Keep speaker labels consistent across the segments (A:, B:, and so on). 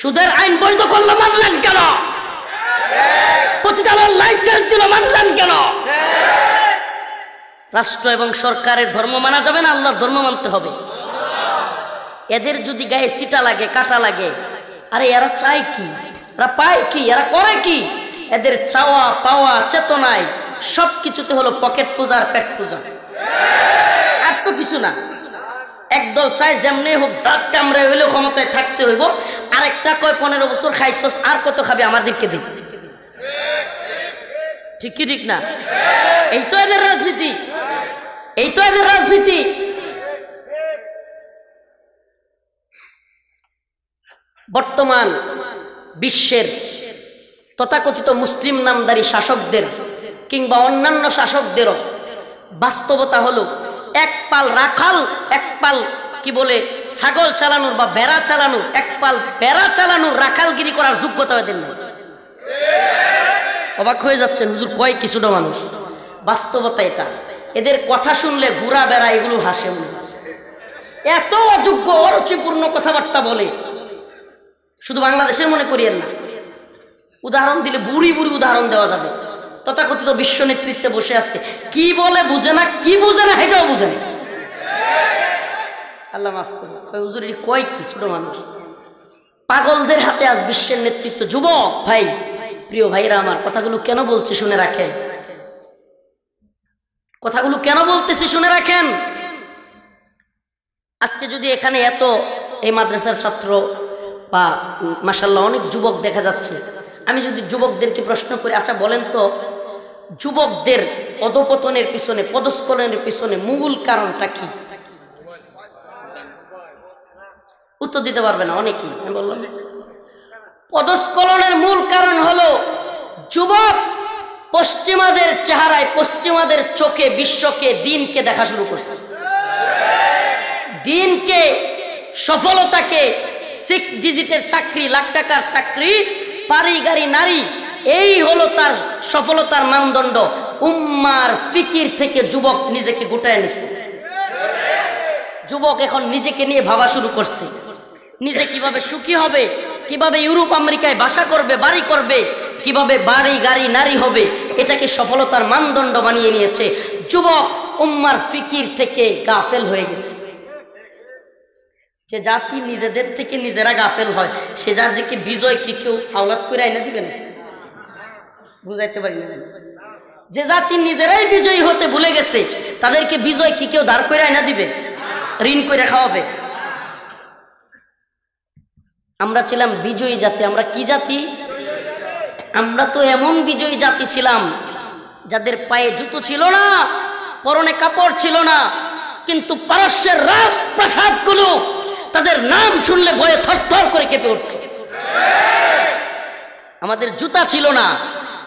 A: সুদের আইন বৈধ করলো মানলেন কেন? প্রতিষ্ঠানের লাইসেন্স দিল মানলেন কেন? রাষ্ট্র এবং সরকারের ধর্ম মানা যাবে না, আল্লাহর ধর্ম মানতে হবে। এদের যদি গায়ে সিটা লাগে, কাটা লাগে, আরে এরা চায় কি, এরা পায় কি, এরা করে কি? এদের চাওয়া পাওয়া চেতনায় সবকিছুতে হলো পকেট পূজার পেট পূজা, আর তো কিছু না। একদল চায় যেমনি হোক দাঁত কামড়ে হইলেও ক্ষমতায় থাকতে হইব, আরেকটা কয় 15 বছর খাইছস, আর কত খাবি, আমাদেরকে দিন। ঠিক কি ঠিক না? এই তো এদের রাজনীতি, এই তো এদের রাজনীতি। বর্তমান বিশ্বের তথাকথিত মুসলিম নামধারী শাসকদের কিংবা অন্যান্য শাসকদেরও বাস্তবতা হলো এক পাল রাখাল, এক পাল কি বলে ছাগল চালানোর বা বেড়া চালানোর, এক পাল বেড়া চালানোর রাখালগিরি করার যোগ্যতা এদের নেই। অবাক হয়ে যাচ্ছেন হুজুর, কয় কিছুটা মানুষ। বাস্তবতা এটা। এদের কথা শুনলে ঘোড়া বেড়া এগুলো হাসে, এত অযোগ্য অরুচিপূর্ণ কথাবার্তা বলে। শুধু বাংলাদেশের মনে করিয়েন না, উদাহরণ দিলে বুড়ি বুড়ি উদাহরণ দেওয়া যাবে। তথাকথিত বিশ্ব নেতৃত্বে বসে আছে, কি বলে বুঝে না, কি বুঝে না এটাও বুঝে না। আল্লাহ মাফ করুন, হুজুর কয় কি ছোট মানুষ। পাগলদের হাতে আজ বিশ্বের নেতৃত্ব। যুবক ভাই, প্রিয় ভাইরা আমার, কথাগুলো কেন বলছি শুনে রাখেন, কথাগুলো কেন বলতেছি শুনে রাখেন। আজকে যদি এখানে এত এই মাদ্রাসার ছাত্র বা মাশাআল্লাহ অনেক যুবক দেখা যাচ্ছে, আমি যদি যুবকদেরকে প্রশ্ন করি, আচ্ছা বলেন তো যুবকদের অধপতনের পিছনে, পদস্খলনের পিছনে মূল কারণটা কি? উত্তর দিতে পারবে না অনেকেই। আমি বললাম পদস্খলনের মূল কারণ হলো যুবক পশ্চিমাদের চেহারায়, পশ্চিমাদের চোখে বিশ্বকে, দিনকে দেখা শুরু করছে। দিনকে, সফলতাকে, 6 ডিজিটের চাকরি, লাখ টাকার চাকরি, বাড়ি গাড়ি, নারী, এই হলো তার সফলতার মানদণ্ড। উম্মার ফিকির থেকে যুবক নিজেকে গুটায় নিছে। যুবক এখন নিজেকে নিয়ে ভাবা শুরু করছে, নিজে কিভাবে সুখী হবে, কিভাবে ইউরোপ আমেরিকায় বাসা করবে, বাড়ি করবে, কিভাবে বাড়ি গাড়ি নারী হবে, এটাকে সফলতার মানদণ্ড বানিয়ে নিয়েছে। যুবক উম্মার ফিকির থেকে গাফেল হয়ে গেছে। যে জাতি নিজেদের থেকে নিজেরা গাফেল হয়, সে জাতিকে বিজয় কি কেউ হাওলাত করে আইনা দিবেন? বুঝাইতে পারি না। যে জাতি নিজেরাই বিজয়ী হতে ভুলে গেছে, তাদেরকে বিজয় কি কেউ দাঁড় করে আইনা দিবে? ঋণ করে খাওয়াবে? আমরা ছিলাম বিজয়ী জাতি। আমরা কি জাতি? আমরা তো এমন বিজয়ী জাতি ছিলাম যাদের পায়ে জুতো ছিল না, পরনে কাপড় ছিল না, কিন্তু পারস্যের রাজপ্রাসাদগুলো তাদের নাম শুনলে ভয়ে থরথর করে কেঁপে উঠত। আমাদের জুতা ছিল না,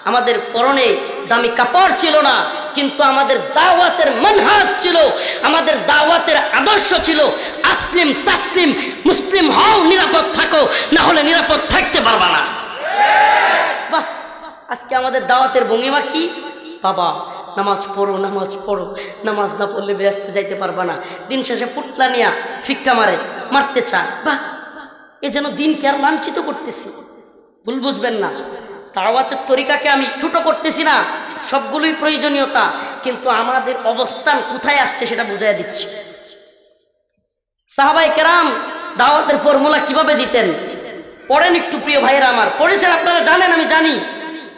A: আমাদের পরনে দামি কাপড় ছিল না, কিন্তু আমাদের দাওয়াতের মানহাজ ছিল, আমাদের দাওয়াতের আদর্শ ছিল আসলিম তাসলিম, মুসলিম হও, নিরাপদ থাকো, না হলে নিরাপদ থাকতে পারবা না। বাহ, আজকে আমাদের দাওয়াতের ভঙ্গিমা কি? বাবা নামাজ পড়ো, নামাজ পড়ো, নামাজ না পড়লে বেহেশতে যাইতে পারবা না। দিন শেষে পুটলা নিয়া ফিক্কা মারতে চায়। বাহ, এ যেন দিনকে আর লাঞ্ছিত করতেছি। ভুল বুঝবেন না, দাওয়াতের তরিকাকে আমি ছোট করতেছি না, সবগুলোই প্রয়োজনীয়তা, কিন্তু আমাদের অবস্থান কোথায় আসছে সেটা বুঝাইয়া দিচ্ছি। সাহাবায়ে কেরাম দাওয়াতের ফর্মুলা কিভাবে দিতেন পড়েন একটু, প্রিয় ভাইয়েরা আমার, পড়েছেন আপনারা জানেন, আমি জানি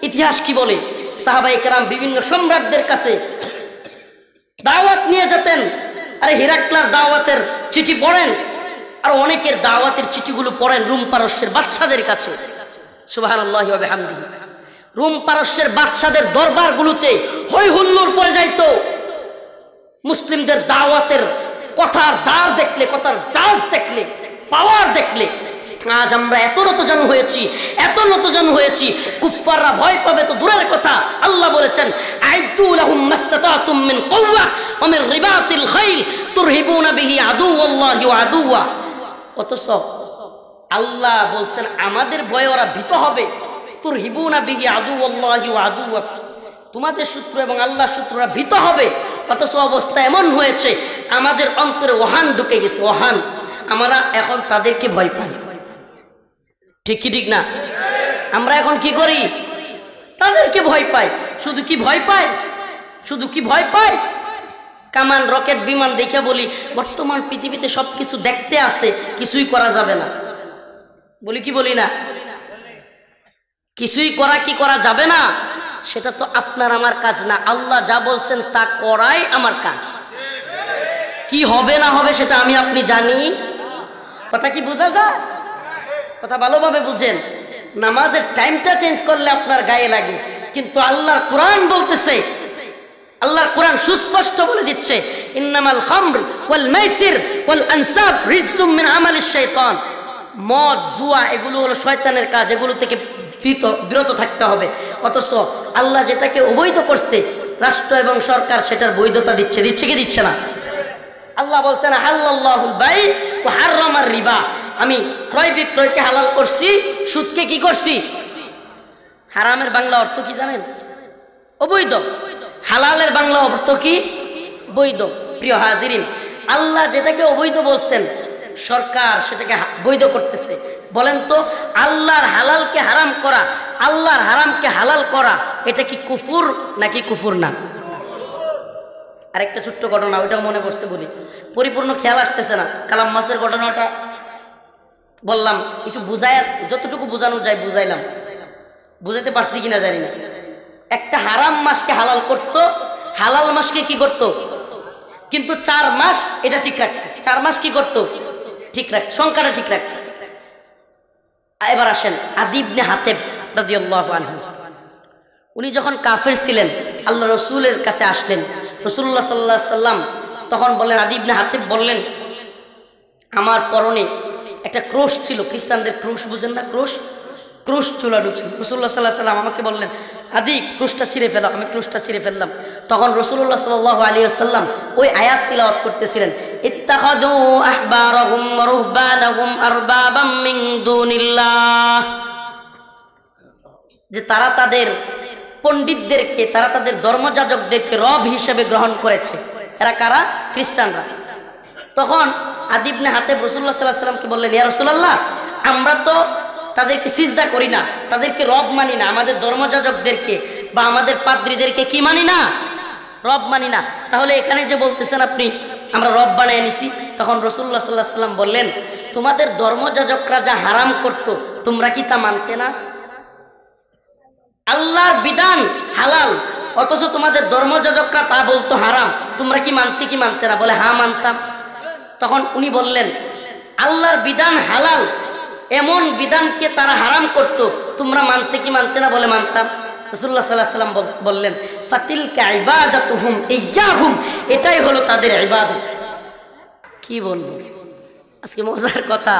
A: ইতিহাস কি বলে। সাহাবায়ে কেরাম বিভিন্ন সম্রাটদের কাছে দাওয়াত নিয়ে যেতেন। আরে হিরাক্লার দাওয়াতের চিঠি পড়েন, আর অনেকের দাওয়াতের চিঠিগুলো পড়েন রোম পারস্যের বাদশাদের কাছে। সুবহানাল্লাহি ওয়া বিহামদিহি। রোম পারস্যের বাদশাদের দরবারগুলোতে হই হুল্লোড় পড়ে যাইতো মুসলিমদের দাওয়াতের কথার দ্বার দেখলে, কথার জাজ দেখলে, পাওয়ার দেখলে। আজ আমরা এত নতজানু হয়েছি, এত নতজানু হয়েছি, কুফফাররা ভয় পাবে তো দূরের কথা। আল্লাহ বলেছেন আইদু লাহুম মাসতাতাতুম মিন কুওয়া ওয়া মিন রিবাতিল খাইল তুরহিবুনা বিহি আদুওয়াল্লাহি ওয়া আদুওয়া। অথচ আল্লাহ বলছেন আমাদের ভয়ে ওরা ভীত হবে। তুরহিবুনা বিহি আদুওয়াল্লাহি ওয়া আদুওয়া, তোমাদের শত্রু এবং আল্লাহর শত্রুরা ভীত হবে। অথচ অবস্থা এমন হয়েছে আমাদের অন্তরে ওহান ঢুকে গেছে, ওহান। আমরা এখন তাদেরকে ভয় পাই। ঠিক কি ঠিক না? আমরা এখন কি করি? তাদেরকে ভয় পাই। শুধু কি ভয় পাই? শুধু কি ভয় পাই? কামান, রকেট, বিমান দেখে বলি বর্তমান পৃথিবীতে সবকিছু দেখতে আছে, কিছুই করা যাবে না। বলি কি বলি না? কিছুই কি করা যাবে না? সেটা তো আপনার আমার কাজ না। আল্লাহ যা বলছেন তা করাই আমার কাজ। কি হবে না হবে সেটা আমি আপনি জানি। কথা কি বোঝা যায়? কথা ভালোভাবে বুঝেন। নামাজের টাইমটা চেঞ্জ করলে আপনার গায়ে লাগে, কিন্তু আল্লাহর কোরআন বলতেছে, আল্লাহর কোরআন সুস্পষ্ট বলে দিচ্ছে, ইন্নামাল খামর ওয়াল মাইসির ওয়াল আনসাব রিজকুম মিন আমালিশ শাইতান। মদ, জুয়া এগুলো হলো শয়তানের কাজ, এগুলো থেকে বিরত থাকতে হবে। অথচ আল্লাহ যেটাকে অবৈধ করছে, রাষ্ট্র এবং সরকার সেটার বৈধতা দিচ্ছে। দিচ্ছে কি দিচ্ছে না? আল্লাহ বলছেন হাল্লাল্লাহুল বাই ওয়া হাররামার রিবা। আমি ক্রয় বিক্রয়কে হালাল করছি, সুদকে কি করছি? হারামের বাংলা অর্থ কি জানেন? অবৈধ। হালালের বাংলা অর্থ কি? বৈধ। প্রিয় হাজিরিন, আল্লাহ যেটাকে অবৈধ বলছেন, সরকার সেটাকে বৈধ করতেছে। বলেন তো, আল্লাহর হালালকে হারাম করা, আল্লাহর হারামকে হালাল করা, এটা কি কুফুর নাকি কুফুর না? আরেকটা ছোট্ট ঘটনা, ওইটাও মনে করছে বলি, পরিপূর্ণ খেয়াল আসতেছে না। কালাম মাছের ঘটনাটা বললাম, একটু বুঝায়, যতটুকু বোঝানো যায় বুঝাইলাম। বুঝাতে পারছি কিনা জানি না। একটা হারাম মাসকে হালাল করত, হালাল মাসকে কি করত? কিন্তু 4 মাস এটা ঠিক রাখত। 4 মাস কি করত? ঠিক রাখত, সংখ্যাটা ঠিক রাখত। এবার আসেন আদি ইবনে হাতেব রাদিয়াল্লাহু আনহু। উনি যখন কাফের ছিলেন, আল্লাহ রসুলের কাছে আসলেন। রাসূলুল্লাহ সাল্লাল্লাহু আলাইহি সাল্লাম তখন বললেন, আদি ইবনে হাতেব বললেন, আমার পরনে একটা ক্রুশ ছিল, খ্রিস্টানদের ক্রুশ, বুঝেন না? ক্রুশ চুলা ঢুকছিল। রাসূলুল্লাহ সাল্লাল্লাহু আলাইহি সাল্লাম আমাকে বললেন, আদি ক্রুশটা ছিঁড়ে ফেলাম। আমি ক্রুশটা ছিঁড়ে ফেললাম। তখন রাসূলুল্লাহ সাল্লাল্লাহু আলাইহি ওয়াসাল্লাম ওই আয়াত তিলাওয়াত করতেছিলেন, ইত্তাখাযু আহবারাহুম ওয়া রুহবানাহুম আরবাবাম মিন দুনিল্লাহ। যে তারা তাদের পণ্ডিতদেরকে, তারা তাদের ধর্মযাজকদেরকে রব হিসেবে গ্রহণ করেছে। এরা কারা? খ্রিস্টানরা। তখন আদি ইবনে হাতেব রাসূলুল্লাহ সাল্লাল্লাহু আলাইহি ওয়াসাল্লামকে বললেন, ইয়া রাসূলুল্লাহ, আমরা তো তাদেরকে সিজদা করি না, তাদেরকে রব মানি না, আমাদের ধর্মযাজকদেরকে বা আমাদের পাদ্রীদেরকে কি মানি না? রব মানি না। তাহলে এখানে যে বলতেছেন আপনি আমরা রব বানিয়ে নিছি, তখন রাসূলুল্লাহ সাল্লাল্লাহু আলাইহি ওয়াসাল্লাম বললেন, তোমাদের ধর্মযাজকরা যা হারাম করত তোমরা কি তা মানতে না? আল্লাহর বিধান হালাল, অথচ তোমাদের ধর্মযাজকরা তা বলতো হারাম, তোমরা কি মানতে কি মানতে না? বলে হ্যাঁ মানতাম। তখন উনি বললেন, আল্লাহর বিধান হালাল, এমন বিধানকে তারা হারাম করত, তোমরা মানতে কি মানতে না? বলে মানতাম। রাসূলুল্লাহ সাল্লাল্লাহু আলাইহি ওয়াসাল্লাম বললেন, ফাতিলকা ইবাদাতুহুম ইয়্যাহুম, এটাই হলো তাদের ইবাদত। কি বলবো, আজকে মজার কথা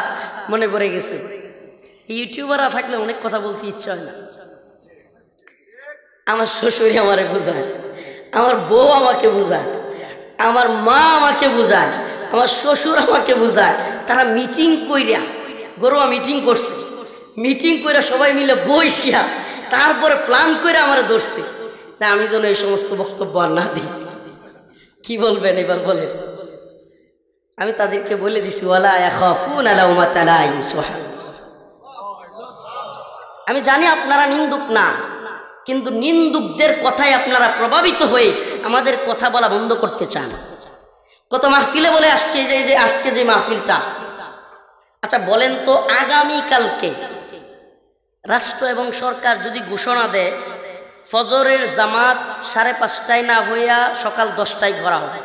A: মনে পড়ে গেছে। ইউটিউবাররা থাকলে অনেক কথা বলতে ইচ্ছা হয় না। আমার শ্বশুরি আমারে বোঝায়, আমার বউ আমাকে বোঝায়, আমার মা আমাকে বোঝায়, আমার শ্বশুর আমাকে বোঝায়। তারা মিটিং কইরা, গরুয়া মিটিং করছে, মিটিং কইরা সবাই মিলে বইসিয়া তারপরে প্ল্যান করে আমার ধরছে, তা আমি যেন এই সমস্ত বক্তব্য আর না দিই। কি বলবেন এবার বলেন? আমি তাদেরকে বলে দিছি, ওয়ালা ইয়াখাফুনা লাউমাতা লাইম। আমি জানি আপনারা নিন্দুক না, কিন্তু নিন্দুকদের কথায় আপনারা প্রভাবিত হয়ে আমাদের কথা বলা বন্ধ করতে চান। কত মাহফিলে বলে আসছে, যে আজকে যে মাহফিলটা, আচ্ছা বলেন তো, আগামীকালকে রাষ্ট্র এবং সরকার যদি ঘোষণা দেয় ফজরের জামাত 5:30টায় না হইয়া সকাল 10টায় করা হবে,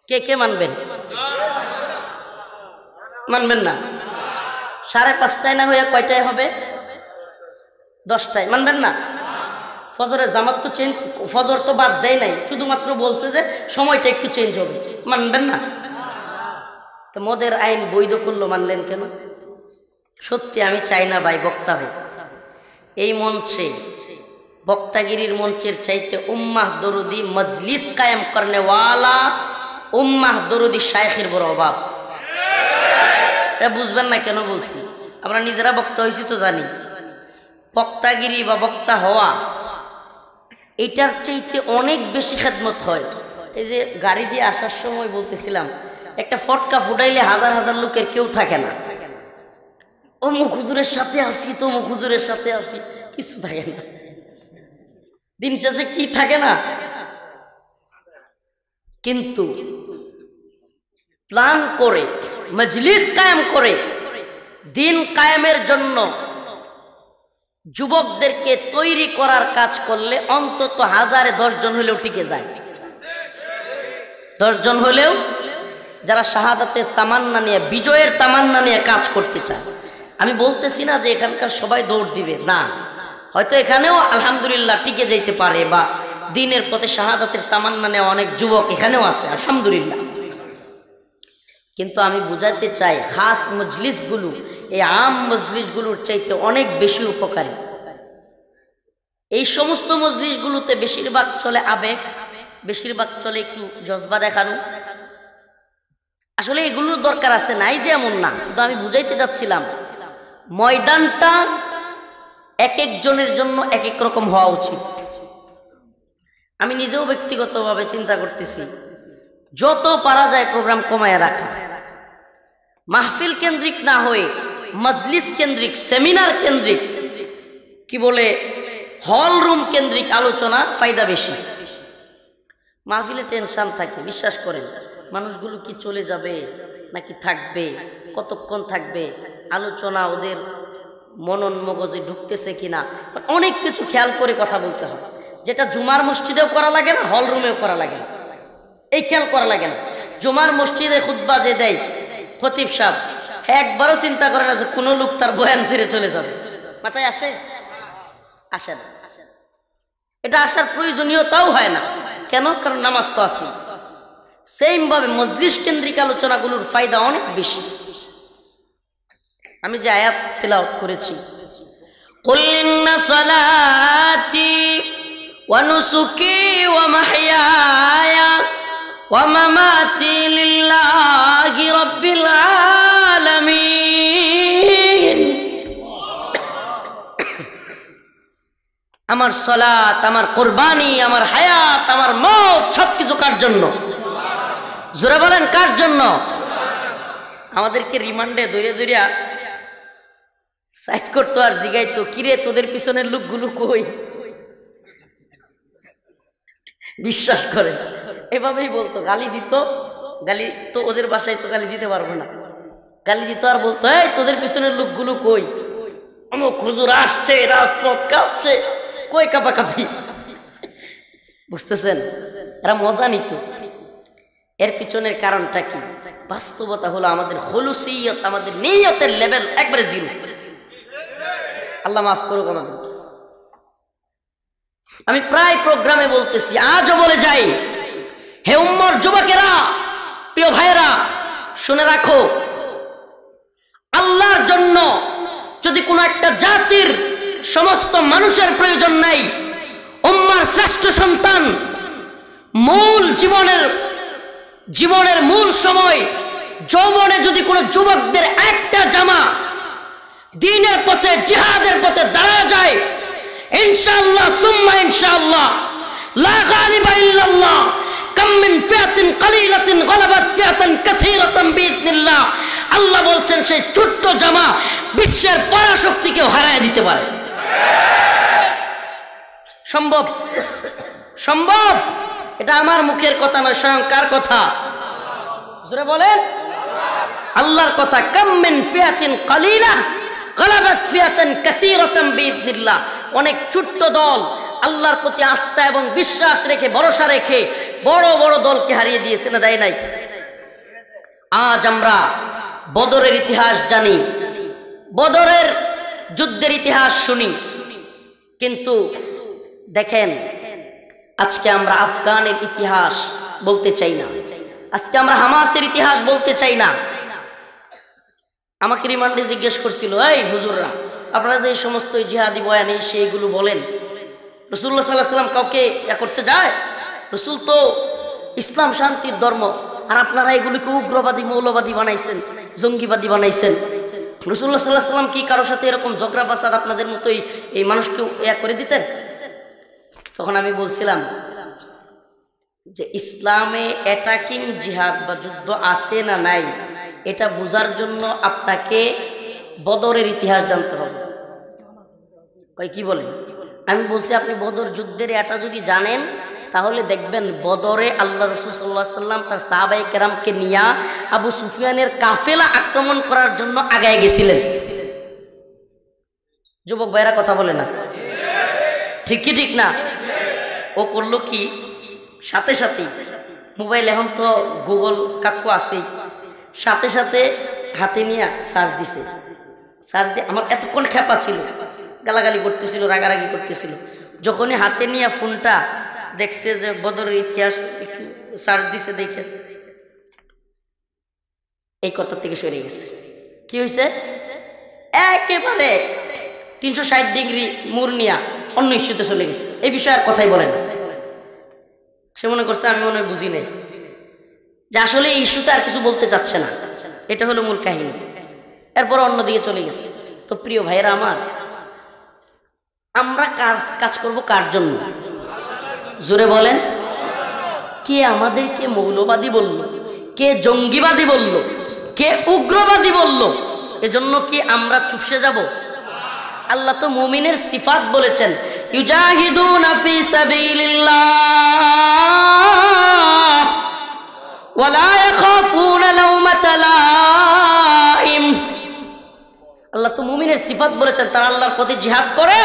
A: কে কে মানবেন? মানবেন না? 5:30টায় না হইয়া কয়টায় হবে? 10টায়। মানবেন না? ফজরের জামাত তো চেঞ্জ, ফজর তো বাদ দেয় নাই, শুধুমাত্র বলছে যে সময়টা একটু চেঞ্জ হবে। মানবেন না? তো মদের আইন বৈধ করলো, মানলেন কেন? সত্যি আমি চাই না ভাই বক্তা হোক। এই মঞ্চে বক্তাগিরির মঞ্চের চাইতে উম্মাহ দরুদি মজলিস কায়েম করনে ওয়ালা উম্মাহ দরুদি শায়েখের বড় অভাব। এটা বুঝবেন না কেন বলছি, আমরা নিজেরা বক্তা হয়েছি তো জানি। বক্তাগিরি বা বক্তা হওয়া এটার চাইতে অনেক বেশি খেদমত হয়। এই যে গাড়ি দিয়ে আসার সময় বলতেছিলাম, একটা ফটকা ফুটাইলে হাজার হাজার লোকের কেউ থাকে না, অমুক হুজুরের সাথে আসি, তমুক হুজুরের সাথে আসি, কিছু থাকে না। দিন শেষে কি থাকে না, কিন্তু প্ল্যান করে মজলিস কায়েম করে দিন কায়েমের জন্য যুবকদেরকে তৈরি করার কাজ করলে অন্তত 1000-এ 10 জন হলেও টিকে যায়। 10 জন হলেও যারা শাহাদাতের তামান্না নিয়ে, বিজয়ের তামান্না নিয়ে কাজ করতে চায়। আমি বলতেছি না যে এখানকার সবাই দৌড় দিবে, না, হয়তো এখানেও আলহামদুলিল্লাহ টিকে যাইতে পারে, বা দিনের পথে শাহাদাতের তামান্না নেওয়া অনেক যুবক এখানেও আছে আলহামদুলিল্লাহ। কিন্তু আমি বুঝাতে চাই খাস মজলিসগুলো এই আম মজলিসগুলোর চাইতে অনেক বেশি উপকারী। এই সমস্ত মজলিসগুলোতে বেশিরভাগ চলে আবেগ, বেশিরভাগ চলে একটু জজবা দেখানো। আসলে এগুলোর দরকার আছে, নাই যে এমন না, কিন্তু আমি বুঝাইতে যাচ্ছিলাম ময়দানটা এক একজনের জন্য এক এক রকম হওয়া উচিত। আমি নিজেও ব্যক্তিগতভাবে চিন্তা করতেছি যত পারা যায় প্রোগ্রাম কমায় রাখা, মাহফিল কেন্দ্রিক না হয়ে মজলিস কেন্দ্রিক, সেমিনার কেন্দ্রিক, কি বলে হল রুম কেন্দ্রিক আলোচনা ফায়দা বেশি। মাহফিলে টেনশন থাকে, বিশ্বাস করেন, মানুষগুলো কি চলে যাবে নাকি থাকবে, কতক্ষণ থাকবে, আলোচনা ওদের মনন মগজে ঢুকতেছে কিনা, অনেক কিছু খেয়াল করে কথা বলতে হয়, যেটা জুমার মসজিদেও করা লাগে না, হল রুমেও করা লাগে না। এই খেয়াল করা লাগে না, জুমার মসজিদে খুতবা যে দেয় খতিব সাহেব, একবারও চিন্তা করে না যে কোনো লোক তার বয়ান ছেড়ে চলে যাবে, মাথায় আসে? আসে না। এটা আসার প্রয়োজনীয়তাও হয় না। কেন? কারণ নামাজ তো আছে। সেম ভাবে মজলিস কেন্দ্রিক আলোচনাগুলোর ফায়দা অনেক বেশি। আমি যে আয়াত তেলাওয়াত করেছি, কুল ইন্না সালাতি ওয়া নুসুকি ওয়া মাহইয়ায়া ওয়া মামাতি লিল্লাহি রাব্বিল আলামিন। আমার সালাত, আমার কুরবানি, আমার হায়াত, আমার মওত সবকিছু কার জন্য? জোরে বলেন, কার জন্য? আমাদেরকে রিমান্ডে ধরে ধরিয়া সাইজ করতো আর জিগাইতো, কিরে তোদের পিছনের লোকগুলো কই? বিশ্বাস করে এভাবেই বলতো, গালি দিত। গালি তো ওদের বাসায় তো গালি দিতে পারবো না, গালি দিত আর বলতো, এই তোদের পিছনের লোকগুলো কই? অমুক হুজুর আসছে, রাজপথ কাঁপছে, কই কাঁপাকাঁপি? বুঝতেছেন? এরা মজা নিত। এর পিছনের কারণটা কি? বাস্তবতা হলো আমাদের খুলুসিয়ত, আমাদের নিয়তের লেভেল একবারে জিরো। আল্লাহ মাফ করুক আমাদেরকে। আমি প্রায় প্রোগ্রামে বলতেছি, আজও বলে যাই, হে উম্মর যুবকেরা, প্রিয় ভাইয়েরা, শুনে রাখো, আল্লাহর জন্য যদি কোনো একটা জাতির সমস্ত মানুষের প্রয়োজন নাই, উম্মার শ্রেষ্ঠ সন্তান মূল জীবনের মূল সময় যৌবনে যদি কোনো যুবকদের একটা জামা দ্বীনের পথে, জিহাদের পথে দাঁড়া যায়, ইনশাআল্লাহ সুম্মা ইনশাআল্লাহ, লা গালিবা ইল্লাল্লাহ, কাম মিন ফিয়াতিন কালিলাতিন গালাবাত ফিয়াতান কাসীরাতান বিইذنিল্লাহ। আল্লাহ বলছেন সেই ছোট্ট জামা বিশ্বের পরাশক্তিকেও হারায় দিতে পারে। সম্ভব, সম্ভব। এটা আমার মুখের কথা নয়, স্বয়ং কার কথা? জোরে বলেন, আল্লাহর কথা। কাম মিন ফিয়াতিন কালিলা গালাবাত ফিয়াতান কাসীরাতান বিইذنিল্লাহ। অনেক ছোট্ট দল আল্লাহর প্রতি আস্থা এবং বিশ্বাস রেখে, ভরসা রেখে বড় বড় দলকে হারিয়ে দিয়েছে, না দেয় নাই? আজ আমরা বদরের ইতিহাস জানি, বদরের যুদ্ধের ইতিহাস শুনি, কিন্তু দেখেন আজকে আমরা আফগানের ইতিহাস বলতে চাই না, আজকে আমরা হামাসের ইতিহাস বলতে চাই না। আমাকে রিমান্ডে জিজ্ঞেস করছিল, এই হুজুররা, আপনারা যে এই সমস্ত জিহাদি বয়ানে সেইগুলো বলেন, রাসূলুল্লাহ সাল্লাল্লাহু আলাইহি ওয়াসাল্লাম কাউকে করতে যায়? রাসূল তো ইসলাম শান্তির ধর্ম, আর আপনারা এগুলিকে উগ্রবাদী, মৌলবাদী বানাইছেন, জঙ্গিবাদী বানাইছেন। রাসূলুল্লাহ সাল্লাল্লাহু আলাইহি ওয়াসাল্লাম কি কারোর সাথে এরকম ঝগড়া ফাসাদ আপনাদের মতোই এই মানুষকে করে দিতেন? তখন আমি বলছিলাম যে ইসলামে অ্যাটাকিং জিহাদ বা যুদ্ধ আছে না নাই, এটা বোঝার জন্য আপনাকে বদরের ইতিহাস জানতে হবে। কই কি বলেন? আমি বলছি আপনি বদর যুদ্ধের এটা যদি জানেন তাহলে দেখবেন বদরে আল্লাহ রাসূল সাল্লাল্লাহু আলাইহি ওয়াসাল্লাম তার সাহাবায়ে কেরামকে নিয়ে আবু সুফিয়ানের কাফেলা আক্রমণ করার জন্য আগায় গেছিলেন। যুবক ভাইরা কথা বলে না, ঠিক কি ঠিক না? ও করলো কি, সাথে সাথে মোবাইল, এখন তো গুগল কাকু আছেই, সাথে সাথে হাতে নিয়ে সার্চ দিছে। সার্চ দিয়ে আমার এতক্ষণ খেপা ছিল, গালাগালি করতেছিল, রাগারাগি করতেছিল। যখনই হাতে নিয়ে ফোনটা দেখছে যে বদরের ইতিহাস একটু সার্চ দিছে, দেখে এই কথা থেকে সরে গেছে। কি হয়েছে? একেবারে 360 ডিগ্রি মুড় নিয়া অন্য ইস্যুতে চলে গেছে। এই বিষয়ে আর কথাই বলে না। সে মনে করছে আমি মনে হয় বুঝি নাই, যে আসলে এই ইস্যুতে আর কিছু বলতে চাচ্ছে না। এটা হলো মূল কাহিনী। এরপর অন্যদিকে চলে গেছে। তো প্রিয় ভাইরা আমার, আমরা কাজ করব কার জন্য? জোরে বলেন। কে আমাদেরকে মৌলবাদী বলল? কে জঙ্গিবাদী বলল? কে উগ্রবাদী বলল? এজন্য কি আমরা চুপসে যাব? আল্লাহ তো মুমিনের সিফাত বলেছেন, ইউজাহিদুনা ফি সাবিলিল্লাহ ওয়ালা ইয়াখাফুনা লাওমাতা লাইম। আল্লাহ তো মুমিনের সিফাত বলেছেন, তারা আল্লাহর পথে জিহাদ করে,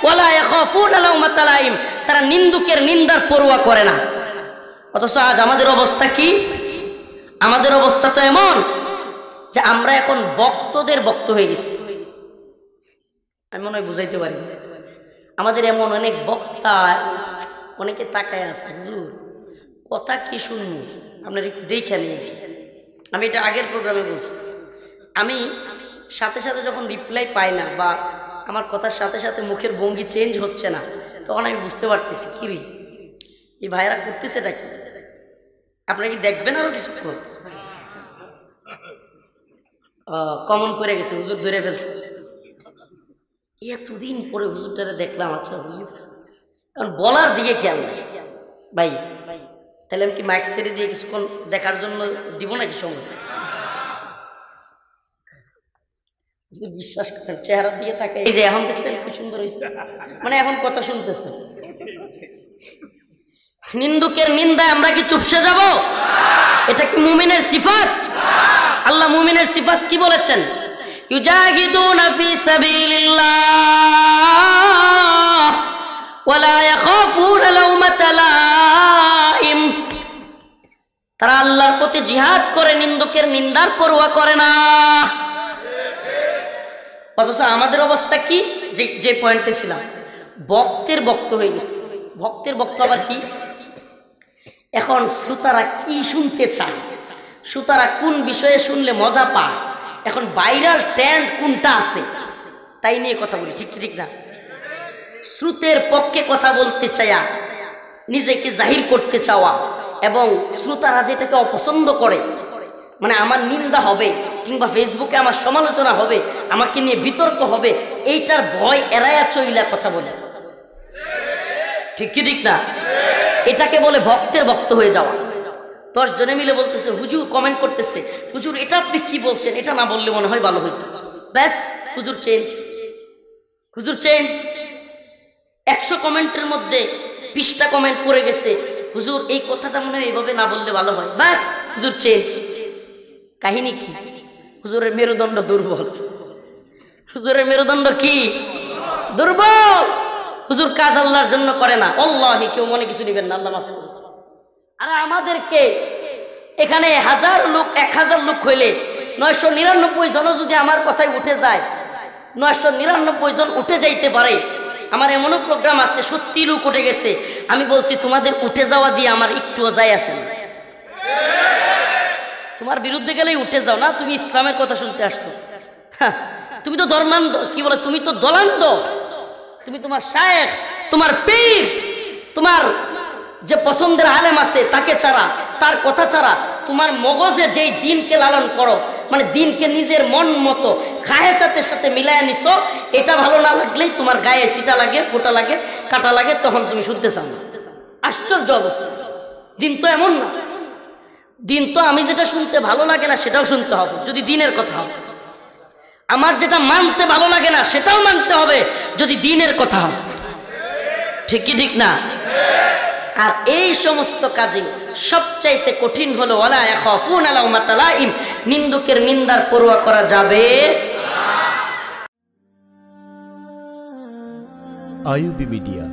A: ওয়ালা ইয়াখাফুনা লাওমাতা লাইম, তারা নিন্দুকের নিন্দার পরোয়া করে না। অথচ আজ আমাদের অবস্থা কি? আমাদের অবস্থা তো এমন যে আমরা এখন বক্তদের বক্ত হয়ে গেছি। আমি মনে হয় বুঝাইতে পারি। আমাদের এমন অনেক বক্তা, অনেকে তাকায় আছে, হুজুর কথা কি শুনবো, আপনার একটু দেখে নিয়ে। আমি এটা আগের প্রোগ্রামে বলছি, আমি সাথে সাথে যখন রিপ্লাই পাই না বা আমার কথার সাথে সাথে মুখের ভঙ্গি চেঞ্জ হচ্ছে না, তখন আমি বুঝতে পারতেছি কি রে এই ভাইয়েরা করতেছেটা কি। আপনারা কি দেখবেন আরো কিছুক্ষণ? কমন করে গেছে, হুজুর ধরে ফেলছে। এতদিন পরে হুজুরটারে দেখলাম। আচ্ছা হুজুর, এখন বলার দিকে খেয়াল নেই ভাই। তাহলে আমি কি মাইক ছেড়ে দিয়ে কিছুক্ষণ দেখার জন্য দিব নাকি সঙ্গে? বিশ্বাস করেন, চেহারার দিকে তাকাই, এই যে এখন দেখছেন কি সুন্দর হয়েছে, মানে এখন কথা শুনতেছে। নিন্দুকের নিন্দায় আমরা কি চুপসে যাব? এটা কি মুমিনের সিফাত? আল্লাহ মুমিনের সিফাত কি বলেছেন? ইউজাহিদুনা ফি সাবিলিল্লাহ ওয়ালা ইয়াখাফুনা লাওমাতা লাইম। তারা আল্লাহর পথে জিহাদ করে, নিন্দুকের নিন্দার পরোয়া করে না। অথচ আমাদের অবস্থা কি? যে পয়েন্টে ছিলাম, ভক্তের বক্ত হয়ে গেছে। ভক্তের বক্ত আবার কি? এখন শ্রোতারা কি শুনতে চায়, শ্রোতারা কোন বিষয়ে শুনলে মজা পায়, এখন ভাইরাল ট্রেন্ড কোনটা আছে তাই নিয়ে কথা বলি, ঠিক ঠিক না? শ্রুতের পক্ষে কথা বলতে চায়া, নিজেকে জাহির করতে চাওয়া, এবং শ্রোতারা যেটাকে অপছন্দ করে, মানে আমার নিন্দা হবে কিংবা ফেসবুকে আমার সমালোচনা হবে, আমাকে নিয়ে বিতর্ক হবে, এইটার ভয় এড়ায়া চইলা কথা বলে, ঠিক কি ঠিক না? এটাকে বলে ভক্তের ভক্ত হয়ে যাওয়া। 10 জনে মিলে বলতেছে, হুজুর কমেন্ট করতেছে, হুজুর এটা আপনি কি বলছেন, এটা না বললে মনে হয় ভালো হইতো। ব্যাস, হুজুর চেঞ্জ, হুজুর চেঞ্জ। 100 কমেন্টের মধ্যে 20টা কমেন্ট করে গেছে, হুজুর এই কথাটা মনে হয় এইভাবে না বললে ভালো হয়। ব্যাস, হুজুর চেঞ্জ। কাহিনী কি? হুজুরের মেরুদণ্ড দুর্বল। হুজুরের মেরুদণ্ড কি? দুর্বল। হুজুর কাজ আল্লাহর জন্য করে না। আল্লাহি কেউ মনে কিছু নেবেন না, আল্লাহ মাফ করুন। আর আমাদেরকে এখানে 1000 লোক, 1000 লোক হইলে 999 জন যদি আমার কথায় উঠে যায়, 999 জন উঠে যাইতে পারে। আমার এমনও প্রোগ্রাম আছে 70 লোক উঠে গেছে, আমি বলছি তোমাদের উঠে যাওয়া দিয়ে আমার একটুও যায় আসে না। তোমার বিরুদ্ধে গেলেই উঠে যাও না, তুমি ইসলামের কথা শুনতে আসছো। তুমি তো ধর্মান্ধ, কি বলে, তুমি তো দলান্ধ। তুমি তোমার শায়েখ, তোমার পীর, তোমার যে পছন্দের আলেম আছে তাকে ছাড়া, তার কথা ছাড়া তোমার মগজে যেই দিনকে লালন করো, মানে দিনকে নিজের মন মতো খায়েসাতের সাথে মিলায় নিছো, এটা ভালো না লাগলেই তোমার গায়ে সিটা লাগে, ফোঁটা লাগে, কাটা লাগে, তখন তুমি শুনতে চাও না। আশ্চর্য অবস্থা। দিন তো এমন না। দিন তো আমি যেটা শুনতে ভালো লাগে না সেটাও শুনতে হবে, যদি দিনের কথা হবে। আমার যেটা মানতে ভালো লাগে না সেটাও মানতে হবে যদি দ্বীনের কথা হয়। ঠিক কি ঠিক না? আর এই সমস্ত কাজে সবচাইতে কঠিন হলো ওয়ালা ইয়াখাফুনা লাউমাতা লাইম, নিন্দুকের নিন্দার পরোয়া করা যাবে।
B: IUB media